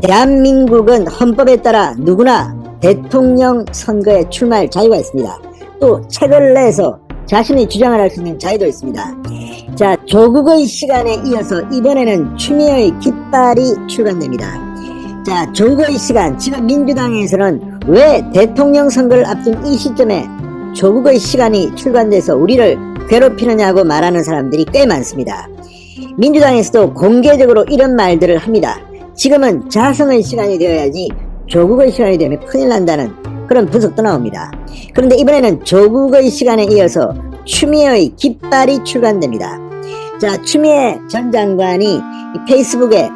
대한민국은 헌법에 따라 누구나 대통령 선거에 출마할 자유가 있습니다. 또 책을 내서 자신의 주장을 할 수 있는 자유도 있습니다. 자, 조국의 시간에 이어서 이번에는 추미애의 깃발이 출간됩니다. 자, 조국의 시간, 지금 민주당에서는 왜 대통령 선거를 앞둔 이 시점에 조국의 시간이 출간돼서 우리를 괴롭히느냐고 말하는 사람들이 꽤 많습니다. 민주당에서도 공개적으로 이런 말들을 합니다. 지금은 자성의 시간이 되어야지 조국의 시간이 되면 큰일 난다는 그런 분석도 나옵니다. 그런데 이번에는 조국의 시간에 이어서 추미애의 깃발이 출간됩니다. 자, 추미애 전 장관이 페이스북에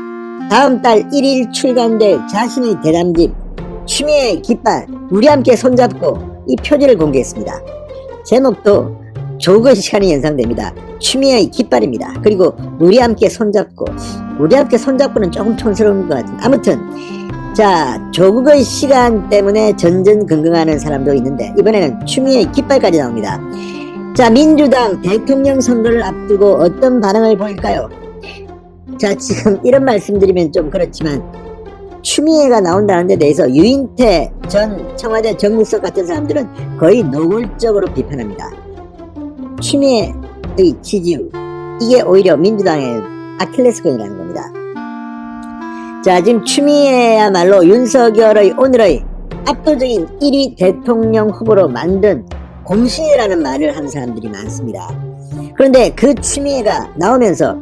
다음 달 1일 출간될 자신의 대담집 추미애의 깃발 우리 함께 손잡고 이 표지를 공개했습니다. 제목도 조국의 시간이 연상됩니다. 추미애의 깃발입니다. 그리고 우리 함께 손잡고, 우리 함께 손잡고는 조금 촌스러운 것 같은데 아무튼 자, 조국의 시간 때문에 전전긍긍하는 사람도 있는데 이번에는 추미애의 깃발까지 나옵니다. 자, 민주당 대통령 선거를 앞두고 어떤 반응을 보일까요? 자, 지금 이런 말씀드리면 좀 그렇지만 추미애가 나온다는 데 대해서 유인태 전 청와대 정무수석 같은 사람들은 거의 노골적으로 비판합니다. 추미애의 지지율, 이게 오히려 민주당의 아킬레스건이라는 겁니다. 자, 지금 추미애야말로 윤석열의 오늘의 압도적인 1위 대통령 후보로 만든 공신이라는 말을 하는 사람들이 많습니다. 그런데 그 추미애가 나오면서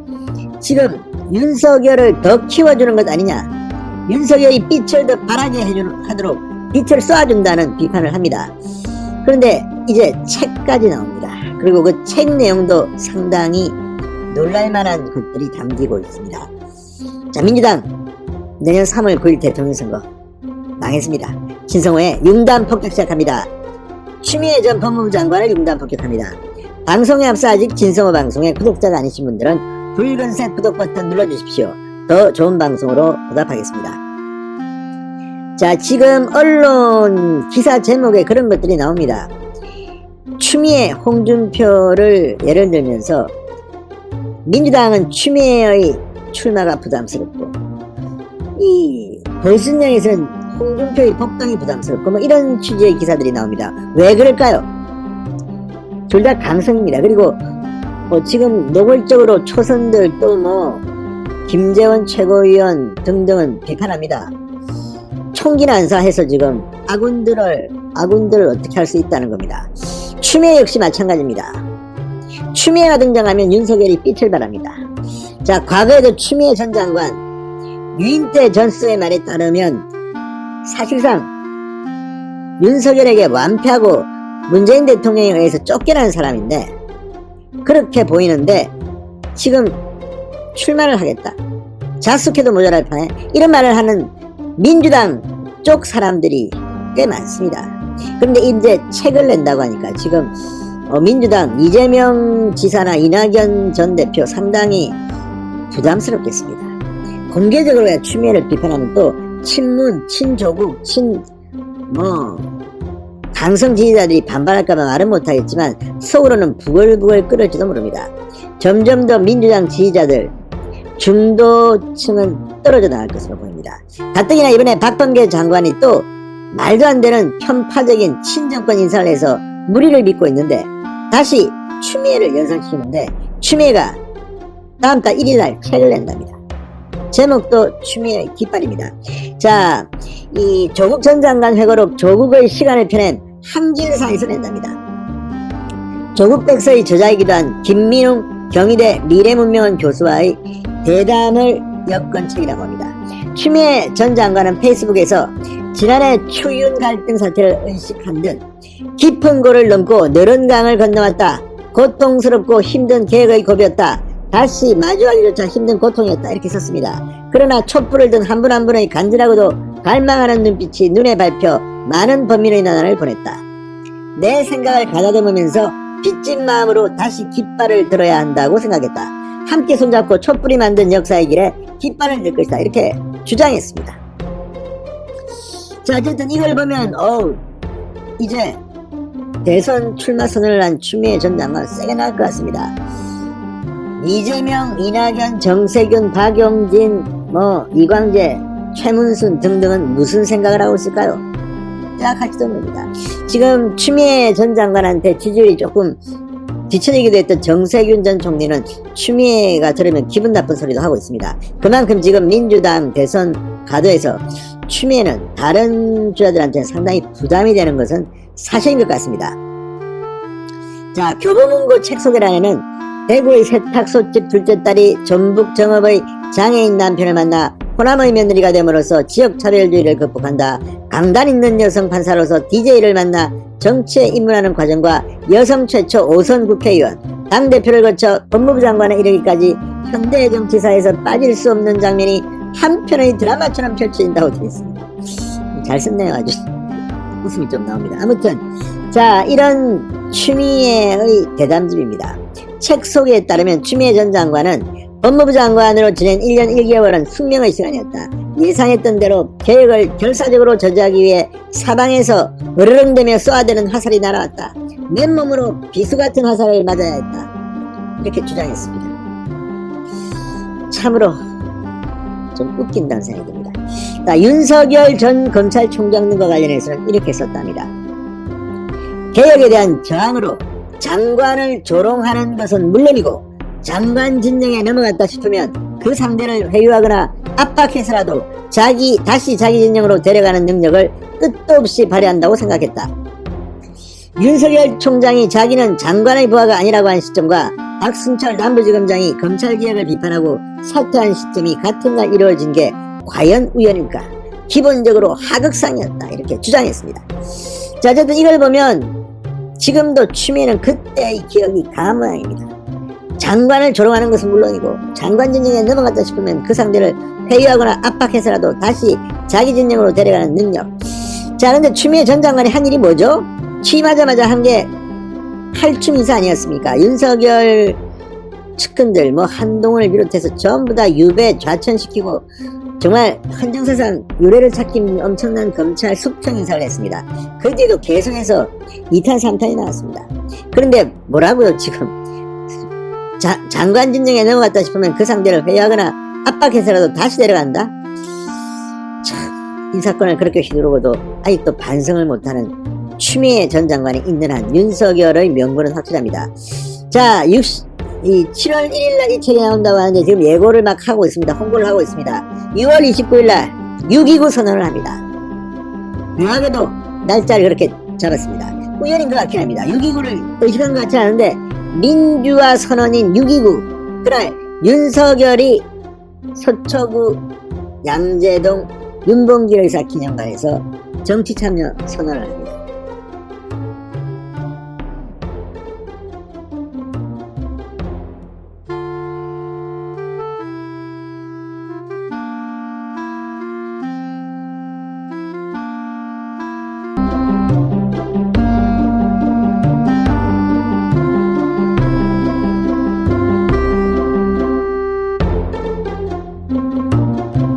지금 윤석열을 더 키워주는 것 아니냐, 윤석열이 빛을 더 바라게 하도록 빛을 쏘아준다는 비판을 합니다. 그런데 이제 책까지 나옵니다. 그리고 그 책 내용도 상당히 놀랄만한 것들이 담기고 있습니다. 자, 민주당 내년 3월 9일 대통령 선거 망했습니다. 신성호의 융단 폭격 시작합니다. 추미애 전 법무부 장관을 융단 폭격합니다. 방송에 앞서 아직 진성호 방송에 구독자가 아니신 분들은 붉은색 구독 버튼 눌러주십시오. 더 좋은 방송으로 보답하겠습니다. 자, 지금 언론 기사 제목에 그런 것들이 나옵니다. 추미애, 홍준표를 예를 들면서 민주당은 추미애의 출마가 부담스럽고 이 보수진영에서는 홍준표의 복당이 부담스럽고 뭐 이런 취지의 기사들이 나옵니다. 왜 그럴까요? 둘 다 강성입니다. 그리고 뭐 지금 노골적으로 초선들 또 뭐 김재원 최고위원 등등은 비판합니다. 총기 난사해서 지금 아군들을 어떻게 할 수 있다는 겁니다. 추미애 역시 마찬가지입니다. 추미애가 등장하면 윤석열이 삐틀 바랍니다. 자, 과거에도 추미애 전 장관 유인태 전 수의 말에 따르면 사실상 윤석열에게 완패하고 문재인 대통령에 의해서 쫓겨난 사람인데 그렇게 보이는데 지금 출마를 하겠다, 자숙해도 모자랄 판에 이런 말을 하는 민주당 쪽 사람들이 꽤 많습니다. 그런데 이제 책을 낸다고 하니까 지금 민주당 이재명 지사나 이낙연 전 대표 상당히 부담스럽겠습니다. 공개적으로 추미애를 비판하면 또 친문, 친조국, 강성 지지자들이 반발할까봐 말은 못하겠지만 속으로는 부글부글 끓을지도 모릅니다. 점점 더 민주당 지지자들 중도층은 떨어져 나갈 것으로 보입니다. 가뜩이나 이번에 박범계 장관이 또 말도 안 되는 편파적인 친정권 인사를 해서 무리를 빚고 있는데 다시 추미애를 연상시키는데 추미애가 다음 달 1일날 책을 낸답니다. 제목도 추미애의 깃발입니다. 자, 이 조국 전 장관 회고록 조국의 시간을 펴낸 항진사에서 낸답니다. 조국 백서의 저자이기도 한 김민웅 경희대 미래문명원 교수와의 대담을 엮은 책이라고 합니다. 추미애 전 장관은 페이스북에서 지난해 추윤 갈등 사태를 의식한 듯 깊은 고를 넘고 느른 강을 건너왔다. 고통스럽고 힘든 계획의 고비였다. 다시 마주하기조차 힘든 고통이었다. 이렇게 썼습니다. 그러나 촛불을 든 한 분 한 분의 간절하고도 갈망하는 눈빛이 눈에 밟혀 많은 범인의 나날을 보냈다. 내 생각을 가다듬으면서 빚진 마음으로 다시 깃발을 들어야 한다고 생각했다. 함께 손잡고 촛불이 만든 역사의 길에 깃발을 들 것이다. 이렇게 주장했습니다. 자, 어쨌든 이걸 보면 이제 대선 출마 선언을 한 추미애 전 장관 세게 나갈 것 같습니다. 이재명, 이낙연, 정세균, 박용진, 이광재 최문순 등등은 무슨 생각을 하고 있을까요? 생각할지도 모릅니다. 지금 추미애 전 장관한테 지지율이 조금 뒤처지기도 했던 정세균 전 총리는 추미애가 들으면 기분 나쁜 소리도 하고 있습니다. 그만큼 지금 민주당 대선 가도에서 추미애는 다른 주자들한테 상당히 부담이 되는 것은 사실인 것 같습니다. 자, 교보문고 책 소개란에는 대구의 세탁소집 둘째 딸이 전북 정읍의 장애인 남편을 만나 호남의 며느리가 됨으로써 지역차별주의를 극복한다. 강단 있는 여성 판사로서 DJ를 만나 정치에 입문하는 과정과 여성 최초 5선 국회의원, 당대표를 거쳐 법무부 장관에 이르기까지 현대 정치사에서 빠질 수 없는 장면이 한 편의 드라마처럼 펼쳐진다고 되어 있습니다. 잘 썼네요. 아주 웃음이 좀 나옵니다. 아무튼 자, 이런 추미애의 대담집입니다. 책 소개에 따르면 추미애 전 장관은 법무부 장관으로 지낸 1년 1개월은 숙명의 시간이었다. 예상했던 대로 계획을 결사적으로 저지하기 위해 사방에서 으르렁대며 쏘아대는 화살이 날아왔다. 맨몸으로 비수 같은 화살을 맞아야 했다. 이렇게 주장했습니다. 참으로 좀 웃긴다는 생각이 듭니다. 자, 윤석열 전 검찰총장 등과 관련해서는 이렇게 썼답니다. 개혁에 대한 저항으로 장관을 조롱하는 것은 물론이고 장관 진영에 넘어갔다 싶으면 그 상대를 회유하거나 압박해서라도 다시 자기 진영으로 데려가는 능력을 끝도 없이 발휘한다고 생각했다. 윤석열 총장이 자기는 장관의 부하가 아니라고 한 시점과 박순철 남부지검장이 검찰개혁을 비판하고 사퇴한 시점이 같은 날 이루어진 게 과연 우연일까? 기본적으로 하극상이었다. 이렇게 주장했습니다. 자, 어쨌든 이걸 보면 지금도 추미애는 그때의 기억이 강한 모양입니다. 장관을 조롱하는 것은 물론이고 장관 진영에 넘어갔다 싶으면 그 상대를 회유하거나 압박해서라도 다시 자기 진영으로 데려가는 능력. 자, 근데 추미애 전 장관이 한 일이 뭐죠? 취임하자마자 한 게 칼춤 인사 아니었습니까? 윤석열 측근들 한동훈을 비롯해서 전부 다 유배 좌천시키고 정말 헌정사상 유례를 찾기 엄청난 검찰 숙청 인사를 했습니다. 그 뒤에도 계속해서 2탄 3탄이 나왔습니다. 그런데 뭐라고요? 지금 장관 진영에 넘어갔다 싶으면 그 상대를 회유하거나 압박해서라도 다시 데려간다? 참, 이 사건을 그렇게 휘두르고도 아직도 반성을 못하는 추미애 전 장관이 있는 한 윤석열의 명분은 확실합니다. 자, 7월 1일날 이 책이 나온다고 하는데 지금 예고를 막 하고 있습니다. 홍보를 하고 있습니다. 6월 29일날 6.29 선언을 합니다. 묘하게도 날짜를 그렇게 잡았습니다. 우연인 것 같긴 합니다. 6.29를 의식한 것 같지 않은데 민주화 선언인 6.29 그날 윤석열이 서초구 양재동 윤봉길 의사 기념관에서 정치 참여 선언을 합니다.